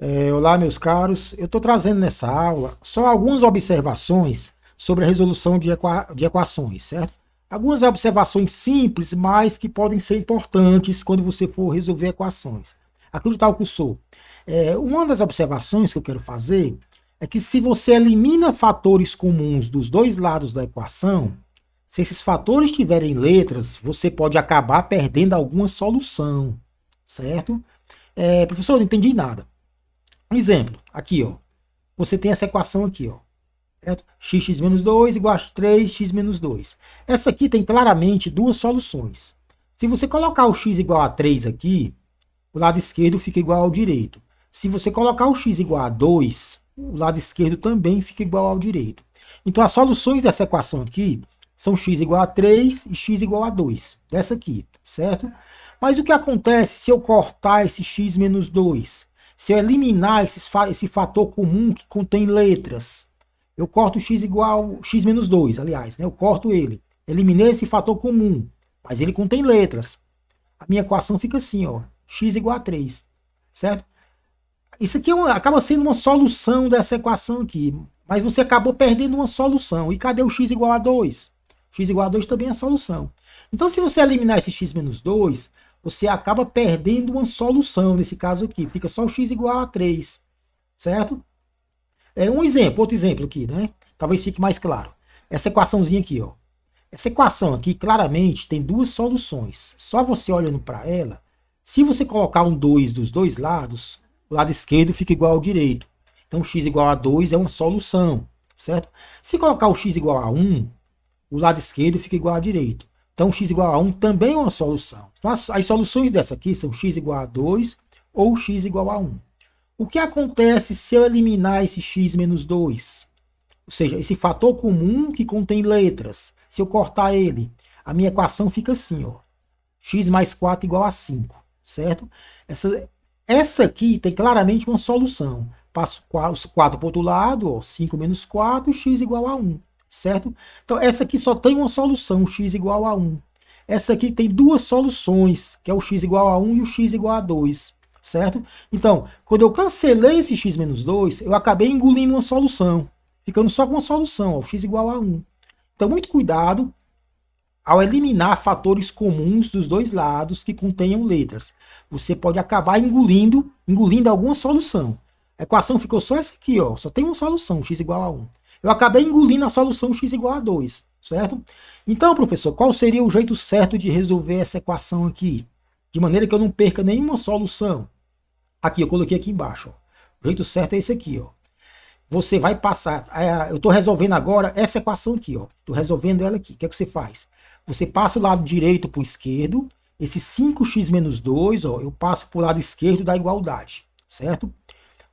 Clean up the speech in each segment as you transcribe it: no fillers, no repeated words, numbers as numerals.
Olá, meus caros. Eu estou trazendo nessa aula só algumas observações sobre a resolução de equações, certo? Algumas observações simples, mas que podem ser importantes quando você for resolver equações. Aqui está o cursor. Uma das observações que eu quero fazer é que se você elimina fatores comuns dos dois lados da equação, se esses fatores tiverem letras, você pode acabar perdendo alguma solução, certo? Professor, eu não entendi nada. Um exemplo, aqui, ó. Você tem essa equação aqui, ó. Certo? X menos 2 igual a 3x menos 2. Essa aqui tem claramente duas soluções. Se você colocar o x igual a 3 aqui, o lado esquerdo fica igual ao direito. Se você colocar o x igual a 2, o lado esquerdo também fica igual ao direito. Então, as soluções dessa equação aqui são x igual a 3 e x igual a 2. Dessa aqui, certo? Mas o que acontece se eu cortar esse x menos 2? Se eu eliminar esse fator comum que contém letras, eu corto x igual x menos 2, aliás, né? Eu corto ele. Eliminei esse fator comum, mas ele contém letras. A minha equação fica assim, ó, x igual a 3, certo? Isso aqui acaba sendo uma solução dessa equação aqui, mas você acabou perdendo uma solução. E cadê o x igual a 2? X igual a 2 também é a solução. Então, se você eliminar esse x menos 2, você acaba perdendo uma solução nesse caso aqui. Fica só o x igual a 3, certo? Um exemplo, outro exemplo aqui, né? Talvez fique mais claro. Essa equaçãozinha aqui, ó. Essa equação aqui claramente tem duas soluções. Só você olhando para ela, se você colocar um 2 dos dois lados, o lado esquerdo fica igual ao direito. Então, x igual a 2 é uma solução, certo? Se colocar o x igual a 1, o lado esquerdo fica igual ao direito. Então, x igual a 1 também é uma solução. Então, as soluções dessa aqui são x igual a 2 ou x igual a 1. O que acontece se eu eliminar esse x menos 2? Ou seja, esse fator comum que contém letras. Se eu cortar ele, a minha equação fica assim, ó. X mais 4 igual a 5, certo? Essa aqui tem claramente uma solução. Passo 4 para o outro lado, ó, 5 menos 4, x igual a 1, certo? Então, essa aqui só tem uma solução, x igual a 1. Essa aqui tem duas soluções, que é o x igual a 1 e o x igual a 2, certo? Então, quando eu cancelei esse x menos 2, eu acabei engolindo uma solução, ficando só com uma solução, ó, x igual a 1. Então, muito cuidado ao eliminar fatores comuns dos dois lados que contenham letras. Você pode acabar engolindo alguma solução. A equação ficou só essa aqui, ó, só tem uma solução, x igual a 1. Eu acabei engolindo a solução x igual a 2, certo? Então, professor, qual seria o jeito certo de resolver essa equação aqui? De maneira que eu não perca nenhuma solução. Aqui, eu coloquei aqui embaixo. Ó. O jeito certo é esse aqui, ó. Você vai passar. Eu estou resolvendo agora essa equação aqui, ó. Estou resolvendo ela aqui. O que é que você faz? Você passa o lado direito para o esquerdo. Esse 5x menos 2, ó, eu passo para o lado esquerdo da igualdade, certo?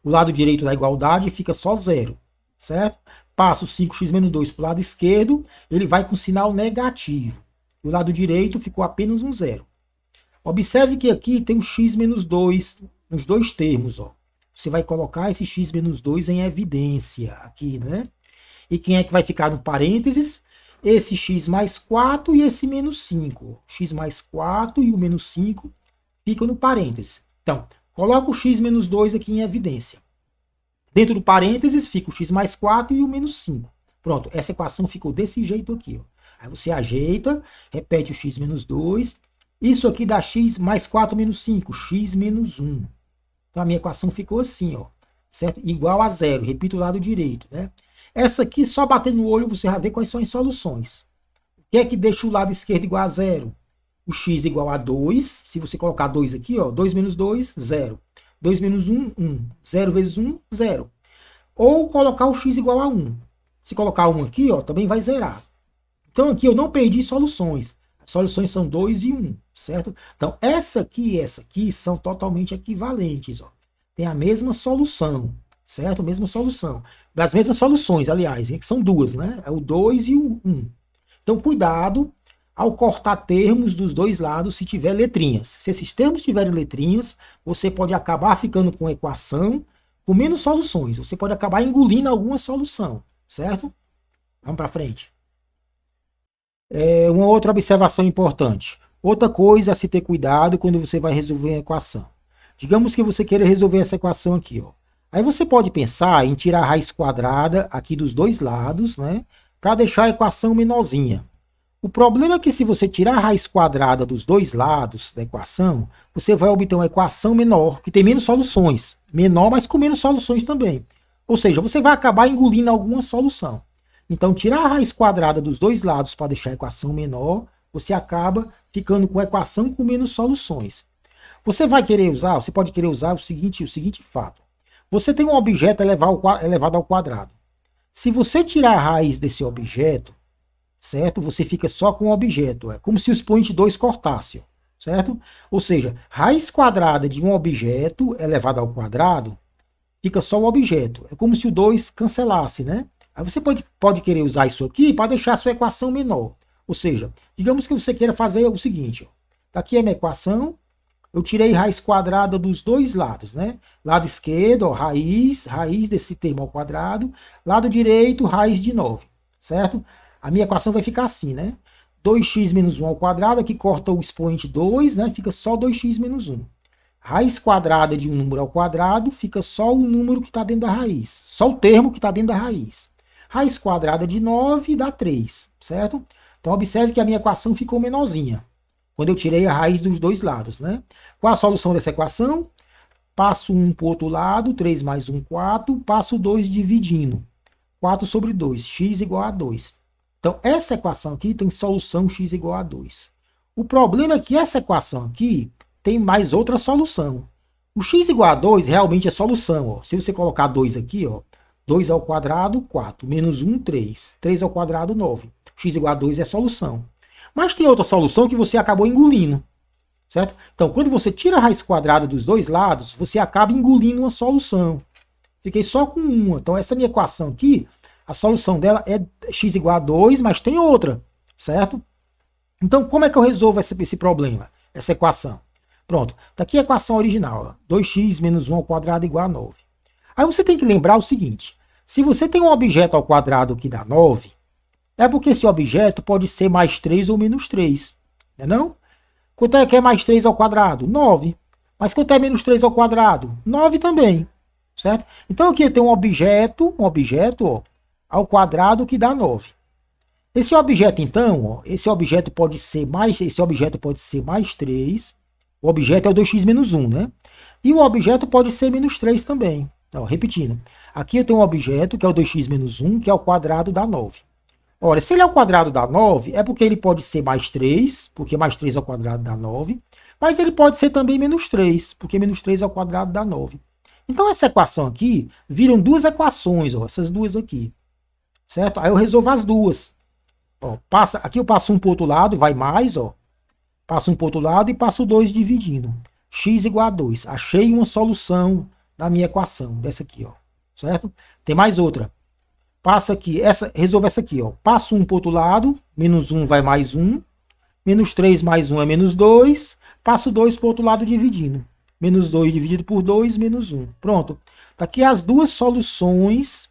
O lado direito da igualdade fica só zero, certo? Passo 5x menos 2 para o lado esquerdo, ele vai com sinal negativo. O lado direito ficou apenas um zero. Observe que aqui tem um x menos 2 nos dois termos, ó. Você vai colocar esse x menos 2 em evidência aqui, né? E quem é que vai ficar no parênteses? Esse x mais 4 e esse menos 5. X mais 4 e o menos 5 ficam no parênteses. Então, coloca o x menos 2 aqui em evidência. Dentro do parênteses fica o x mais 4 e o menos 5. Pronto, essa equação ficou desse jeito aqui. Ó. Aí você ajeita, repete o x menos 2. Isso aqui dá x mais 4 menos 5, x menos 1. Então a minha equação ficou assim, ó, certo? Igual a zero. Repito o lado direito, né? Essa aqui, só batendo no olho, você já vê quais são as soluções. O que é que deixa o lado esquerdo igual a zero? O x igual a 2. Se você colocar 2 aqui, ó, 2 menos 2, 0. 2 menos 1, 1. 0 vezes 1, 0. Ou colocar o x igual a 1. Se colocar 1 aqui, ó, também vai zerar. Então aqui eu não perdi soluções. As soluções são 2 e 1, certo? Então essa aqui e essa aqui são totalmente equivalentes. Ó. Tem a mesma solução, certo? Mesma solução. As mesmas soluções, aliás, que são duas, né? É o 2 e o 1. Então cuidado ao cortar termos dos dois lados se tiver letrinhas. Se esses termos tiverem letrinhas, você pode acabar ficando com a equação com menos soluções. Você pode acabar engolindo alguma solução, certo? Vamos para frente. Uma outra observação importante. Outra coisa a se ter cuidado quando você vai resolver a equação. Digamos que você queira resolver essa equação aqui, ó. Aí você pode pensar em tirar a raiz quadrada aqui dos dois lados, né? Para deixar a equação menorzinha. O problema é que se você tirar a raiz quadrada dos dois lados da equação, você vai obter uma equação menor, que tem menos soluções. Menor, mas com menos soluções também. Ou seja, você vai acabar engolindo alguma solução. Então, tirar a raiz quadrada dos dois lados para deixar a equação menor, você acaba ficando com a equação com menos soluções. Você pode querer usar o seguinte fato. Você tem um objeto elevado ao quadrado. Se você tirar a raiz desse objeto, certo? Você fica só com o objeto. É como se o expoente 2 cortasse, certo? Ou seja, raiz quadrada de um objeto elevado ao quadrado, fica só o objeto. É como se o 2 cancelasse, né? Aí você pode querer usar isso aqui para deixar a sua equação menor. Ou seja, digamos que você queira fazer o seguinte. Ó. Daqui é a minha equação. Eu tirei raiz quadrada dos dois lados, né? Lado esquerdo, ó, raiz desse termo ao quadrado. Lado direito, raiz de 9, certo? A minha equação vai ficar assim, né? 2x menos 1 ao quadrado, aqui corta o expoente 2, né? Fica só 2x menos 1. Raiz quadrada de um número ao quadrado, fica só o número que está dentro da raiz. Só o termo que está dentro da raiz. Raiz quadrada de 9 dá 3, certo? Então, observe que a minha equação ficou menorzinha, quando eu tirei a raiz dos dois lados, né? Qual a solução dessa equação? Passo 1 para o outro lado, 3 mais 1, 4. Passo 2 dividindo. 4 sobre 2, x igual a 2. Então, essa equação aqui tem solução x igual a 2. O problema é que essa equação aqui tem mais outra solução. O x igual a 2 realmente é solução. Ó. Se você colocar 2 aqui, ó, 2 ao quadrado, 4. Menos 1, 3. 3 ao quadrado, 9. X igual a 2 é solução. Mas tem outra solução que você acabou engolindo. Certo? Então, quando você tira a raiz quadrada dos dois lados, você acaba engolindo uma solução. Fiquei só com uma. Então, essa minha equação aqui, a solução dela é x igual a 2, mas tem outra. Certo? Então, como é que eu resolvo esse problema? Essa equação. Pronto. Daqui a equação original. Ó, 2x menos 1 ao quadrado igual a 9. Aí você tem que lembrar o seguinte. Se você tem um objeto ao quadrado que dá 9, é porque esse objeto pode ser mais 3 ou menos 3. Não é não? Quanto é que é mais 3 ao quadrado? 9. Mas quanto é menos 3 ao quadrado? 9 também. Certo? Então aqui eu tenho um objeto ó, ao quadrado que dá 9. Esse objeto, então, ó, esse objeto pode ser mais 3. O objeto é o 2x menos 1, né? E o objeto pode ser menos 3 também. Então, repetindo. Aqui eu tenho um objeto que é o 2x menos 1, que é o quadrado da 9. Ora, se ele é o quadrado da 9, é porque ele pode ser mais 3, porque mais 3 ao quadrado dá 9. Mas ele pode ser também menos 3, porque menos 3 ao quadrado dá 9. Então, essa equação aqui, viram duas equações, ó, essas duas aqui. Certo? Aí eu resolvo as duas. Ó, aqui eu passo um para o outro lado, vai mais, ó. Passo um para o outro lado e passo 2 dividindo. X igual a 2. Achei uma solução da minha equação, dessa aqui, ó. Certo? Tem mais outra. Passa aqui, resolve essa aqui, ó. Passo 1 para o outro lado, menos 1 vai mais 1. Menos 3 mais 1 é menos 2. Passo 2 para o outro lado dividindo. Menos 2 dividido por 2, menos 1. Pronto. Tá aqui as duas soluções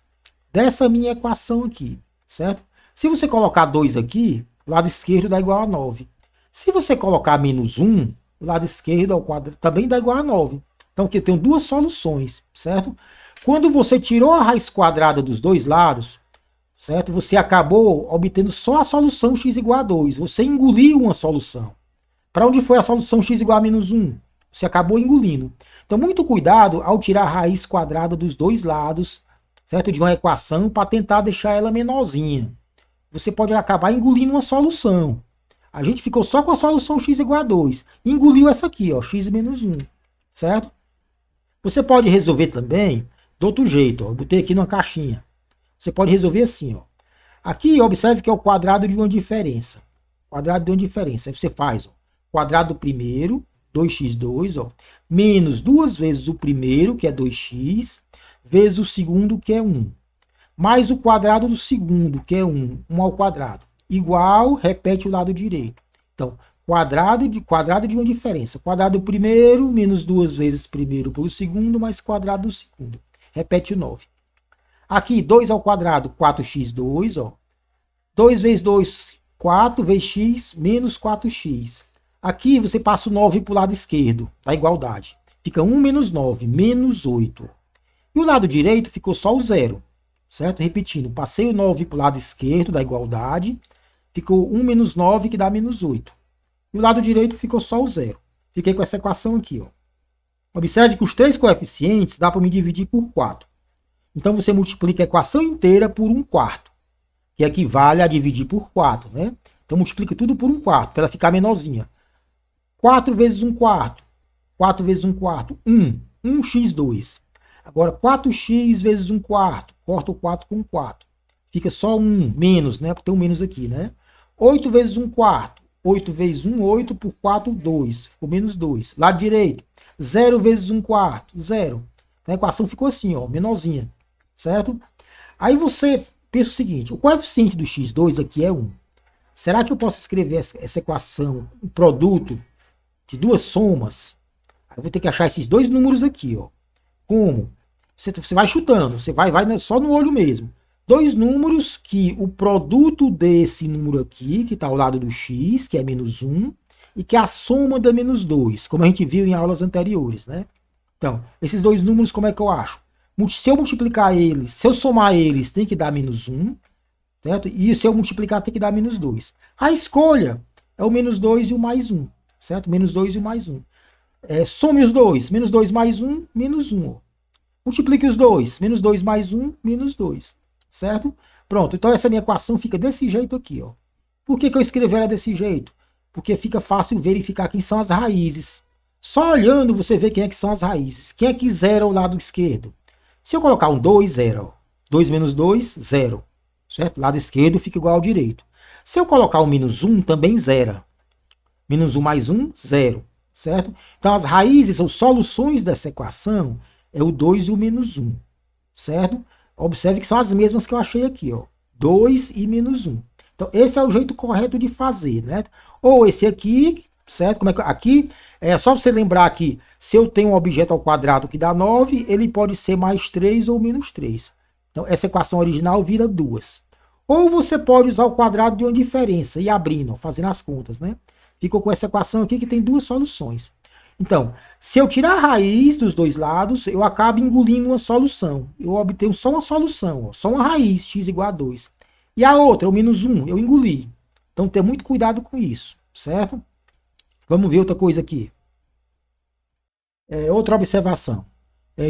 dessa minha equação aqui, certo? Se você colocar 2 aqui, o lado esquerdo dá igual a 9. Se você colocar menos 1, o lado esquerdo ao quadrado também dá igual a 9. Então aqui eu tenho duas soluções, certo? Quando você tirou a raiz quadrada dos dois lados, certo? Você acabou obtendo só a solução x igual a 2. Você engoliu uma solução. Para onde foi a solução x igual a menos 1? Você acabou engolindo. Então, muito cuidado ao tirar a raiz quadrada dos dois lados, certo? De uma equação para tentar deixar ela menorzinha. Você pode acabar engolindo uma solução. A gente ficou só com a solução x igual a 2. Engoliu essa aqui, ó, x menos 1. Certo? Você pode resolver também do outro jeito. Ó. Eu botei aqui numa caixinha. Você pode resolver assim. Ó. Aqui, observe que é o quadrado de uma diferença. Quadrado de uma diferença. Aí você faz ó, quadrado do primeiro, 2x2, ó, menos 2 vezes o primeiro, que é 2x, vezes o segundo, que é 1. Mais o quadrado do segundo, que é 1. 1 ao quadrado. Igual, repete o lado direito. Então, quadrado de uma diferença. Quadrado do primeiro, menos 2 vezes primeiro pelo segundo, mais quadrado do segundo. Repete o 9. Aqui, 2 ao quadrado, 4x2, ó. 2 vezes 2, 4 vezes x, menos 4x. Aqui, você passa o 9 para o lado esquerdo, da igualdade. Fica 1 menos 9, menos 8. E o lado direito ficou só o zero, certo? Repetindo, passei o 9 para o lado esquerdo da igualdade, ficou 1 menos 9, que dá menos 8. E o lado direito ficou só o zero. Fiquei com essa equação aqui, ó. Observe que os três coeficientes dá para me dividir por 4. Então você multiplica a equação inteira por 1/4, que equivale a dividir por 4, né? Então multiplica tudo por 1/4, para ela ficar menorzinha. 4 vezes 1/4. 4 vezes 1/4, 1. 1x2. Agora 4x vezes 1/4. Corta o 4 com 4. Fica só 1, menos, né? Porque tem um menos aqui, né? 8 vezes 1/4. 8 vezes 1, 8 por 4, 2. Ficou menos 2. Lado direito. 0 vezes 1/4, 0. A equação ficou assim, ó, menorzinha, certo? Aí você pensa o seguinte, o coeficiente do x2 aqui é 1. Será que eu posso escrever essa equação, um produto de duas somas? Aí eu vou ter que achar esses dois números aqui, ó. Como? Você vai chutando, você vai só no olho mesmo. Dois números que o produto desse número aqui, que está ao lado do x, que é menos 1, e que é a soma da menos 2, como a gente viu em aulas anteriores, né? Então, esses dois números, como é que eu acho? Se eu multiplicar eles, se eu somar eles, tem que dar menos 1, certo? E se eu multiplicar, tem que dar menos 2. A escolha é o menos 2 e o mais 1, certo? Menos 2 e o mais 1. Some os dois, menos 2 mais 1, menos 1. Ó. Multiplique os dois, menos 2 mais 1, menos 2, certo? Pronto, então essa minha equação fica desse jeito aqui, ó. Por que eu escrevi ela desse jeito? Porque fica fácil verificar quem são as raízes. Só olhando você vê quem é que são as raízes. Quem é que zera o lado esquerdo? Se eu colocar um 2, zero. 2 menos 2, 0. Certo? Lado esquerdo fica igual ao direito. Se eu colocar o menos 1, também zera. Menos 1 mais 1, 0. Certo? Então as raízes ou soluções dessa equação é o 2 e o menos 1. Certo? Observe que são as mesmas que eu achei aqui. Ó. 2 e menos 1. Então esse é o jeito correto de fazer. Né? Ou esse aqui, certo? Como é que, aqui é só você lembrar que se eu tenho um objeto ao quadrado que dá 9, ele pode ser mais 3 ou menos 3. Então essa equação original vira 2. Ou você pode usar o quadrado de uma diferença e abrindo, fazendo as contas, né? Ficou com essa equação aqui que tem duas soluções. Então, se eu tirar a raiz dos dois lados, eu acabo engolindo uma solução. Eu obtenho só uma solução, ó, só uma raiz, x igual a 2. E a outra, o menos 1, eu engoli. Então, ter muito cuidado com isso, certo? Vamos ver outra coisa aqui. Outra observação.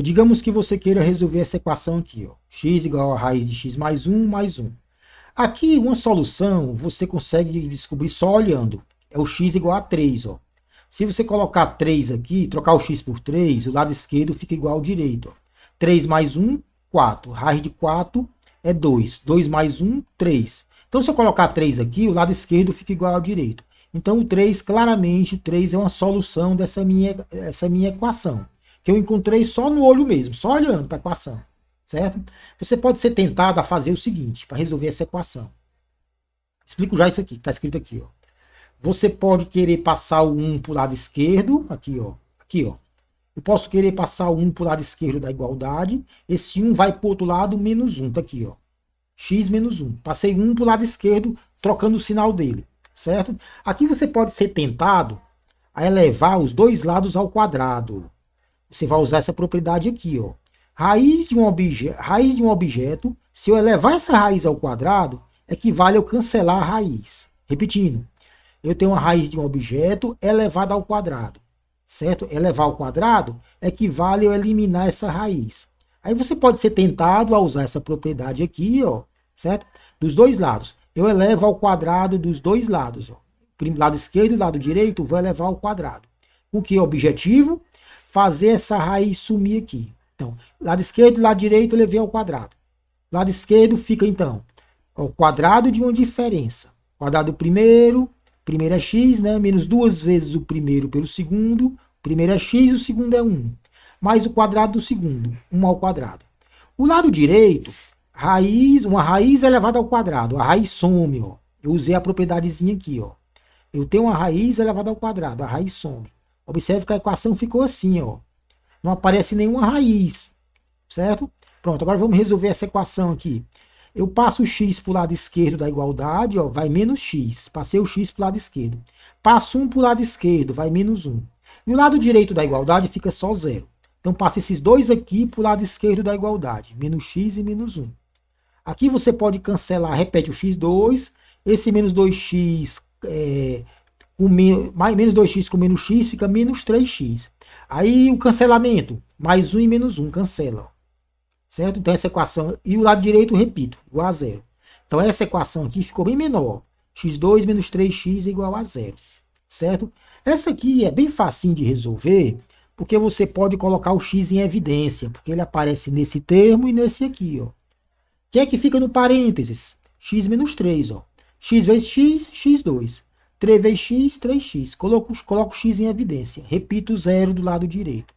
Digamos que você queira resolver essa equação aqui, ó, x igual a raiz de x mais 1 mais 1. Aqui, uma solução, você consegue descobrir só olhando. É o x igual a 3, ó. Se você colocar 3 aqui, trocar o x por 3, o lado esquerdo fica igual ao direito. Ó. 3 mais 1, 4. Raiz de 4 é 2. 2 mais 1, 3. Então, se eu colocar 3 aqui, o lado esquerdo fica igual ao direito. Então, o 3, claramente, o 3 é uma solução dessa minha equação. Que eu encontrei só no olho mesmo, só olhando para a equação. Certo? Você pode ser tentado a fazer o seguinte, para resolver essa equação. Explico já isso aqui, está escrito aqui, ó. Você pode querer passar o 1 para o lado esquerdo, aqui, ó. Aqui, ó. Eu posso querer passar o 1 para o lado esquerdo da igualdade. Esse 1 vai para o outro lado, menos 1, tá aqui, ó. X menos 1. Passei 1 para o lado esquerdo, trocando o sinal dele, certo? Aqui você pode ser tentado a elevar os dois lados ao quadrado. Você vai usar essa propriedade aqui, ó. Raiz de um objeto, se eu elevar essa raiz ao quadrado, equivale a eu cancelar a raiz. Repetindo, eu tenho uma raiz de um objeto elevada ao quadrado, certo? Elevar ao quadrado equivale a eu eliminar essa raiz. Aí você pode ser tentado a usar essa propriedade aqui, ó, certo? Dos dois lados. Eu elevo ao quadrado dos dois lados, ó. Lado esquerdo e lado direito, vou elevar ao quadrado. O que é o objetivo? Fazer essa raiz sumir aqui. Então, lado esquerdo e lado direito eu levei ao quadrado. Lado esquerdo fica, então, o quadrado de uma diferença. Quadrado do primeiro é x, né? Menos 2 vezes o primeiro pelo segundo. O primeiro é x, o segundo é 1. Mais o quadrado do segundo, 1 ao quadrado. O lado direito, uma raiz elevada ao quadrado. A raiz some, ó. Eu usei a propriedadezinha aqui, ó. Eu tenho uma raiz elevada ao quadrado, a raiz some. Observe que a equação ficou assim, ó. Não aparece nenhuma raiz, certo? Pronto, agora vamos resolver essa equação aqui. Eu passo o x para o lado esquerdo da igualdade, ó, vai menos x. Passei o x para o lado esquerdo. Passo 1 para o lado esquerdo, vai menos 1. E o lado direito da igualdade fica só zero. Então passa esses dois aqui para o lado esquerdo da igualdade, menos x e menos 1. Aqui você pode cancelar, repete o x2, esse menos 2x menos 2x com menos x fica menos 3x. Aí o cancelamento, mais 1 e menos 1, cancela. Certo? Então essa equação, e o lado direito, repito, igual a zero. Então essa equação aqui ficou bem menor. x2 menos 3x é igual a zero. Certo? Essa aqui é bem facinho de resolver, porque você pode colocar o x em evidência, porque ele aparece nesse termo e nesse aqui, ó. O que é que fica no parênteses? X menos 3, ó. X vezes x, x2. 3 vezes x, 3x. Coloco o x em evidência. Repito 0 do lado direito.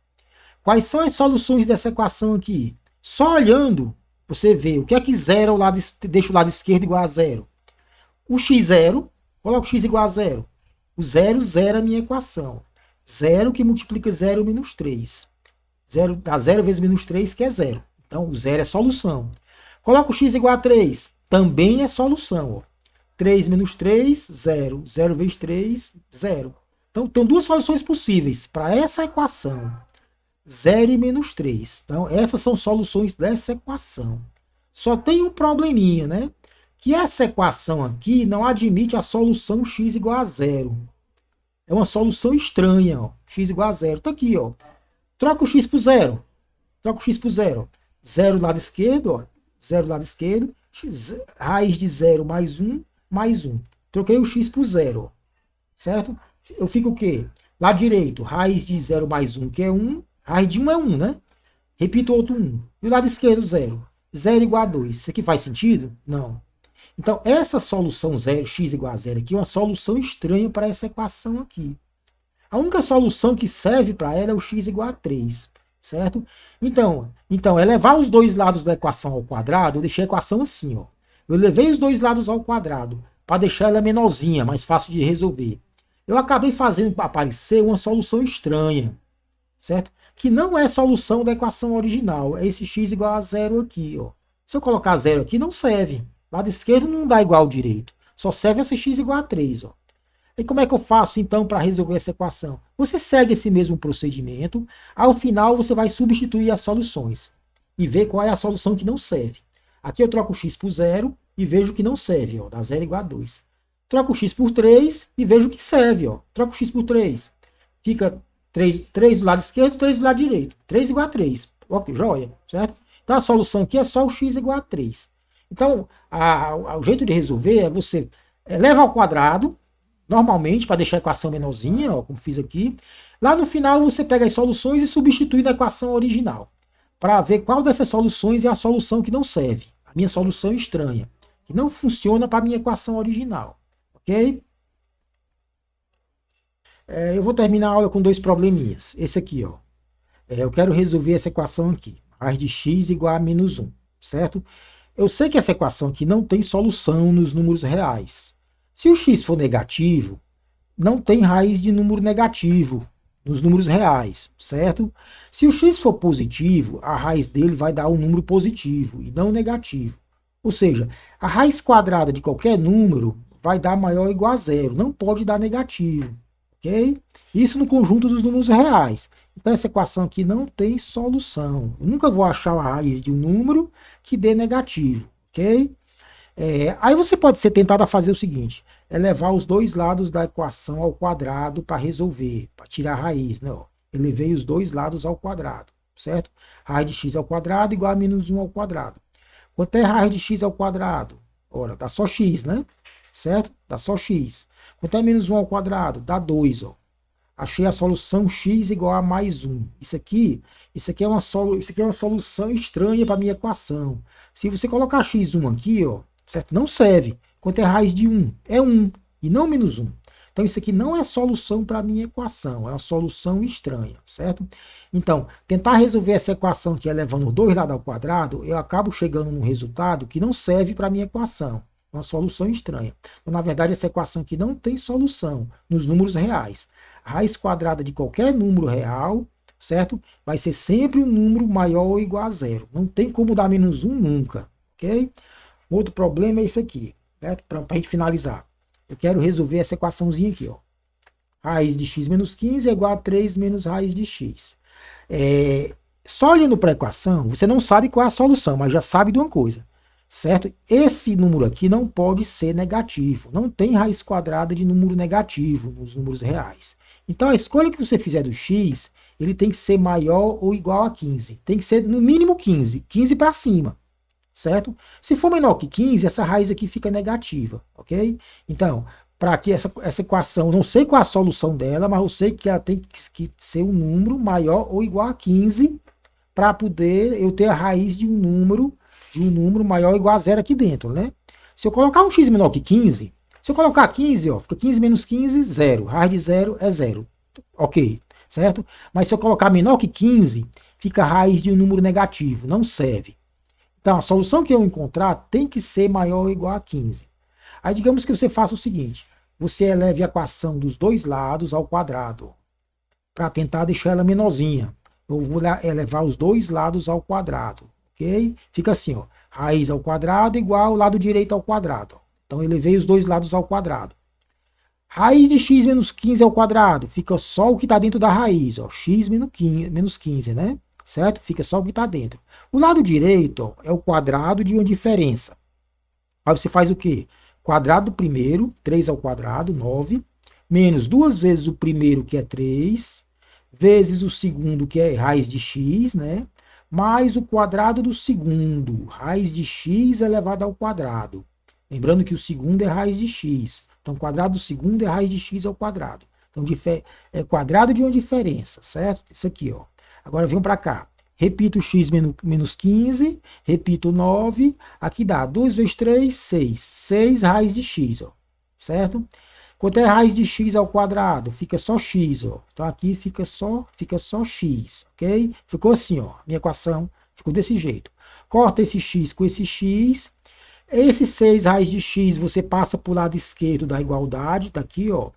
Quais são as soluções dessa equação aqui? Só olhando, você vê o que é que zero deixa o lado esquerdo igual a zero. O x0, coloco o x igual a zero. O zero zera a minha equação. 0 que multiplica 0 menos 3. Dá 0 vezes menos 3, que é 0. Então, o zero é solução. Coloco o x igual a 3. Também é solução. Ó. 3 menos 3, 0. 0 vezes 3, 0. Então, tem duas soluções possíveis para essa equação. 0 e menos 3. Então, essas são soluções dessa equação. Só tem um probleminha, né? Que essa equação aqui não admite a solução x igual a 0. É uma solução estranha, ó. X igual a 0. Tá aqui, ó. Troca o x por 0. Troca o x por 0. 0 do lado esquerdo, ó. 0 do lado esquerdo. Raiz de 0 mais 1, mais 1. Troquei o x por 0, ó. Certo? Eu fico o quê? Lado direito, raiz de 0 mais 1, que é 1. Raiz de 1 é 1, né? Repito outro 1. E o lado esquerdo, 0. 0 igual a 2. Isso aqui faz sentido? Não. Então, essa solução 0, x igual a 0 aqui, é uma solução estranha para essa equação aqui. A única solução que serve para ela é o x igual a 3, certo? Então, elevar os dois lados da equação ao quadrado, eu deixei a equação assim, ó. Eu levei os dois lados ao quadrado para deixar ela menorzinha, mais fácil de resolver. Eu acabei fazendo aparecer uma solução estranha, certo? Que não é solução da equação original, é esse x igual a 0 aqui, ó. Se eu colocar 0 aqui, não serve. Lado esquerdo não dá igual ao direito. Só serve esse x igual a 3. Ó. E como é que eu faço, então, para resolver essa equação? Você segue esse mesmo procedimento. Ao final, você vai substituir as soluções. E ver qual é a solução que não serve. Aqui eu troco o x por 0 e vejo que não serve. Ó, dá 0 igual a 2. Troco o x por 3 e vejo que serve. Ó. Troco o x por 3. Fica 3 do lado esquerdo, 3 do lado direito. 3 igual a 3. Ó, joia, certo? Então, a solução aqui é só o x igual a 3. Então, o jeito de resolver é você leva ao quadrado, normalmente, para deixar a equação menorzinha, ó, como fiz aqui. Lá no final, você pega as soluções e substitui na equação original, para ver qual dessas soluções é a solução que não serve. A minha solução estranha, que não funciona para a minha equação original. Ok? Eu vou terminar a aula com dois probleminhas. Esse aqui, ó. Eu quero resolver essa equação aqui. Raiz de x igual a menos 1, certo? Eu sei que essa equação aqui não tem solução nos números reais. Se o x for negativo, não tem raiz de número negativo nos números reais, certo? Se o x for positivo, a raiz dele vai dar um número positivo e não negativo. Ou seja, a raiz quadrada de qualquer número vai dar maior ou igual a zero, não pode dar negativo, ok? Isso no conjunto dos números reais. Então essa equação aqui não tem solução. Eu nunca vou achar a raiz de um número que dê negativo, ok? Aí você pode ser tentado a fazer o seguinte, levar os dois lados da equação ao quadrado para resolver, para tirar a raiz, né? Ó. Eu levei os dois lados ao quadrado, certo? Raiz de x ao quadrado igual a menos 1 ao quadrado. Quanto é raiz de x ao quadrado? Ora, dá só x, né? Certo? Dá só x. Quanto é menos 1 ao quadrado? Dá 2, ó. Achei a solução x igual a mais 1. Isso aqui é uma solução estranha para a minha equação. Se você colocar x1 aqui, ó, certo? Não serve. Quanto é raiz de 1? É 1 e não menos 1. Então isso aqui não é solução para a minha equação, é uma solução estranha, certo? Então, tentar resolver essa equação que é levando os dois lados ao quadrado, eu acabo chegando num resultado que não serve para a minha equação. É uma solução estranha. Então, na verdade, essa equação aqui não tem solução nos números reais. A raiz quadrada de qualquer número real, certo? Vai ser sempre um número maior ou igual a zero. Não tem como dar menos 1 nunca, ok? Outro problema é esse aqui, certo? Para a gente finalizar. Eu quero resolver essa equaçãozinha aqui, ó. Raiz de x menos 15 é igual a 3 menos raiz de x. Só olhando para a equação, você não sabe qual é a solução, mas já sabe de uma coisa, certo? Esse número aqui não pode ser negativo. Não tem raiz quadrada de número negativo nos números reais. Então, a escolha que você fizer do x, ele tem que ser maior ou igual a 15. Tem que ser no mínimo 15. 15 para cima, certo? Se for menor que 15, essa raiz aqui fica negativa, ok? Então, para que essa equação, não sei qual é a solução dela, mas eu sei que ela tem que ser um número maior ou igual a 15 para poder eu ter a raiz de um número maior ou igual a zero aqui dentro, né? Se eu colocar um x menor que 15, se eu colocar 15, ó, fica 15 menos 15, zero. Raiz de zero é zero. Ok, certo? Mas se eu colocar menor que 15, fica a raiz de um número negativo, não serve. Então, a solução que eu encontrar tem que ser maior ou igual a 15. Aí, digamos que você faça o seguinte, você eleve a equação dos dois lados ao quadrado, para tentar deixar ela menorzinha. Eu vou elevar os dois lados ao quadrado, ok? Fica assim, ó, raiz ao quadrado igual ao lado direito ao quadrado. Então, eu elevei os dois lados ao quadrado. Raiz de x menos 15 ao quadrado, fica só o que está dentro da raiz, ó, x menos 15, né? Certo? Fica só o que está dentro. O lado direito, ó, é o quadrado de uma diferença. Aí você faz o quê? Quadrado do primeiro, 3 ao quadrado, 9, menos duas vezes o primeiro, que é 3, vezes o segundo, que é raiz de x, né? Mais o quadrado do segundo, raiz de x elevado ao quadrado. Lembrando que o segundo é raiz de x. Então, o quadrado do segundo é raiz de x ao quadrado. Então, é quadrado de uma diferença, certo? Isso aqui, ó. Agora, vem para cá. Repito x menos 15, repito 9, aqui dá 2 vezes 3, 6. 6 raiz de x, ó, certo? Quanto é raiz de x ao quadrado? Fica só x, ó. Então aqui fica só x, ok? Ficou assim, ó. Minha equação ficou desse jeito. Corta esse x com esse x. Esse 6 raiz de x você passa para o lado esquerdo da igualdade, tá aqui, ó.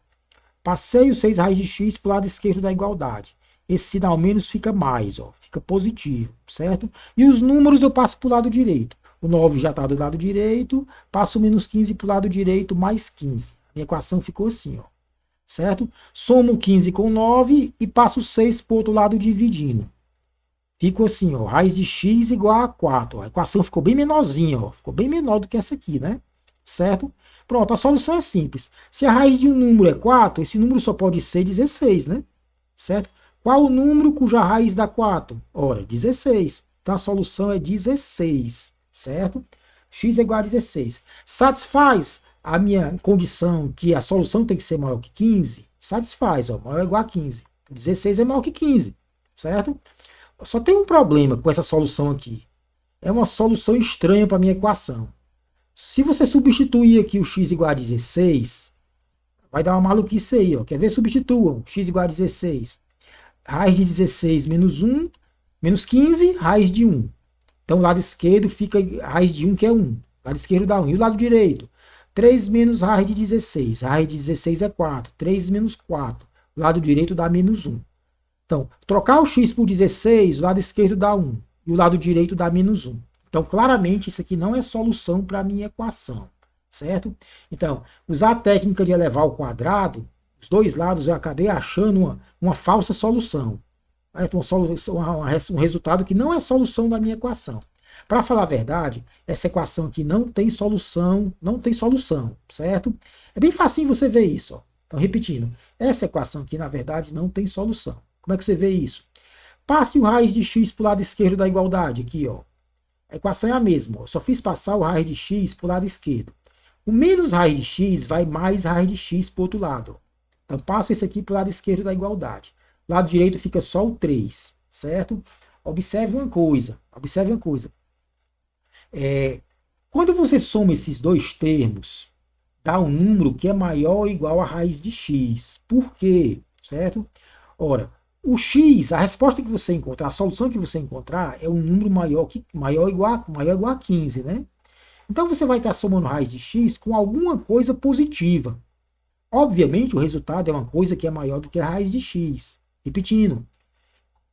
Passei o 6 raiz de x para o lado esquerdo da igualdade. Esse sinal menos fica mais, ó, fica positivo, certo? E os números eu passo para o lado direito. O 9 já está do lado direito, passo o menos 15 para o lado direito, mais 15. A minha equação ficou assim, ó, certo? Somo 15 com 9 e passo 6 para o outro lado dividindo. Ficou assim, ó, raiz de x igual a 4. Ó. A equação ficou bem menorzinha, ó, ficou bem menor do que essa aqui, né? Certo? Pronto, a solução é simples. Se a raiz de um número é 4, esse número só pode ser 16, né? Certo? Qual o número cuja raiz dá 4? Ora, 16. Então a solução é 16, certo? X é igual a 16. Satisfaz a minha condição que a solução tem que ser maior que 15? Satisfaz, ó, maior ou igual a 15. 16 é maior que 15, certo? Só tem um problema com essa solução aqui. É uma solução estranha para a minha equação. Se você substituir aqui o x igual a 16, vai dar uma maluquice aí, ó. Quer ver? Substituam. X igual a 16. Raiz de 16 menos 1, menos 15, raiz de 1. Então, o lado esquerdo fica raiz de 1, que é 1. O lado esquerdo dá 1. E o lado direito? 3 menos raiz de 16. Raiz de 16 é 4. 3 menos 4. O lado direito dá menos 1. Então, trocar o x por 16, o lado esquerdo dá 1. E o lado direito dá menos 1. Então, claramente, isso aqui não é solução para a minha equação. Certo? Então, usar a técnica de elevar ao quadrado, os dois lados eu acabei achando uma falsa solução. Um resultado que não é solução da minha equação. Para falar a verdade, essa equação aqui não tem solução, certo? É bem facinho você ver isso. Ó. Então, repetindo, essa equação aqui, na verdade, não tem solução. Como é que você vê isso? Passe o raiz de x para o lado esquerdo da igualdade, aqui, ó. A equação é a mesma, ó. Só fiz passar o raiz de x para o lado esquerdo. O menos raiz de x vai mais raiz de x para o outro lado. Então, passo esse aqui para o lado esquerdo da igualdade. O lado direito fica só o 3, certo? Observe uma coisa. Quando você soma esses dois termos, dá um número que é maior ou igual a raiz de x. Por quê? Certo? Ora, o x, a resposta que você encontrar, a solução que você encontrar é um número maior ou igual a 15, né? Então você vai estar somando raiz de x com alguma coisa positiva. Obviamente, o resultado é uma coisa que é maior do que a raiz de x. Repetindo,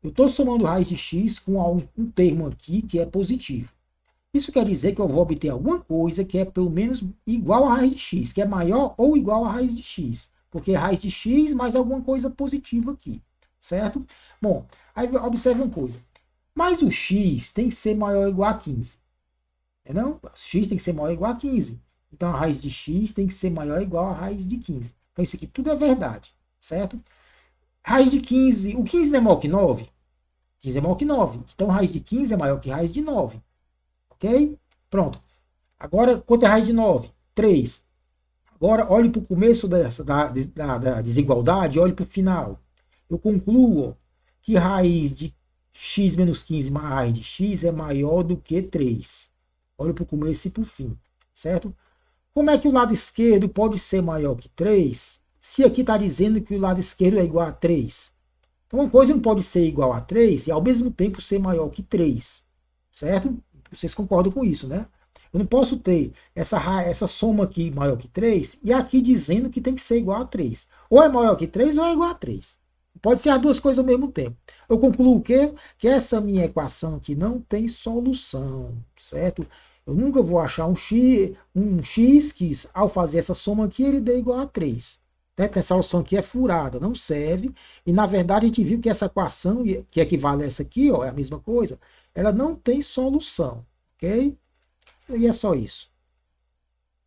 eu estou somando raiz de x com um termo aqui que é positivo. Isso quer dizer que eu vou obter alguma coisa que é pelo menos igual a raiz de x, que é maior ou igual a raiz de x. porque é raiz de x mais alguma coisa positiva aqui, certo? Bom, aí observe uma coisa. Mas o x tem que ser maior ou igual a 15. Não? X tem que ser maior ou igual a 15. Então a raiz de x tem que ser maior ou igual a raiz de 15. Então isso aqui tudo é verdade, certo? Raiz de 15, o 15 não é maior que 9? 15 é maior que 9. Então raiz de 15 é maior que raiz de 9. Ok? Pronto. Agora, quanto é raiz de 9? 3. Agora, olhe para o começo da desigualdade, olhe para o final. Eu concluo que raiz de x menos 15 mais raiz de x é maior do que 3. Olhe para o começo e para o fim, certo? Como é que o lado esquerdo pode ser maior que 3, se aqui está dizendo que o lado esquerdo é igual a 3? Então, uma coisa não pode ser igual a 3 e ao mesmo tempo ser maior que 3, certo? Vocês concordam com isso, né? Eu não posso ter essa soma aqui maior que 3 e aqui dizendo que tem que ser igual a 3. Ou é maior que 3 ou é igual a 3. Pode ser as duas coisas ao mesmo tempo. Eu concluo o quê? Que essa minha equação aqui não tem solução, certo? Eu nunca vou achar um x que, ao fazer essa soma aqui, ele dê igual a 3. Essa solução aqui é furada, não serve. E, na verdade, a gente viu que essa equação, que equivale a essa aqui, ó, é a mesma coisa, ela não tem solução, ok? E é só isso.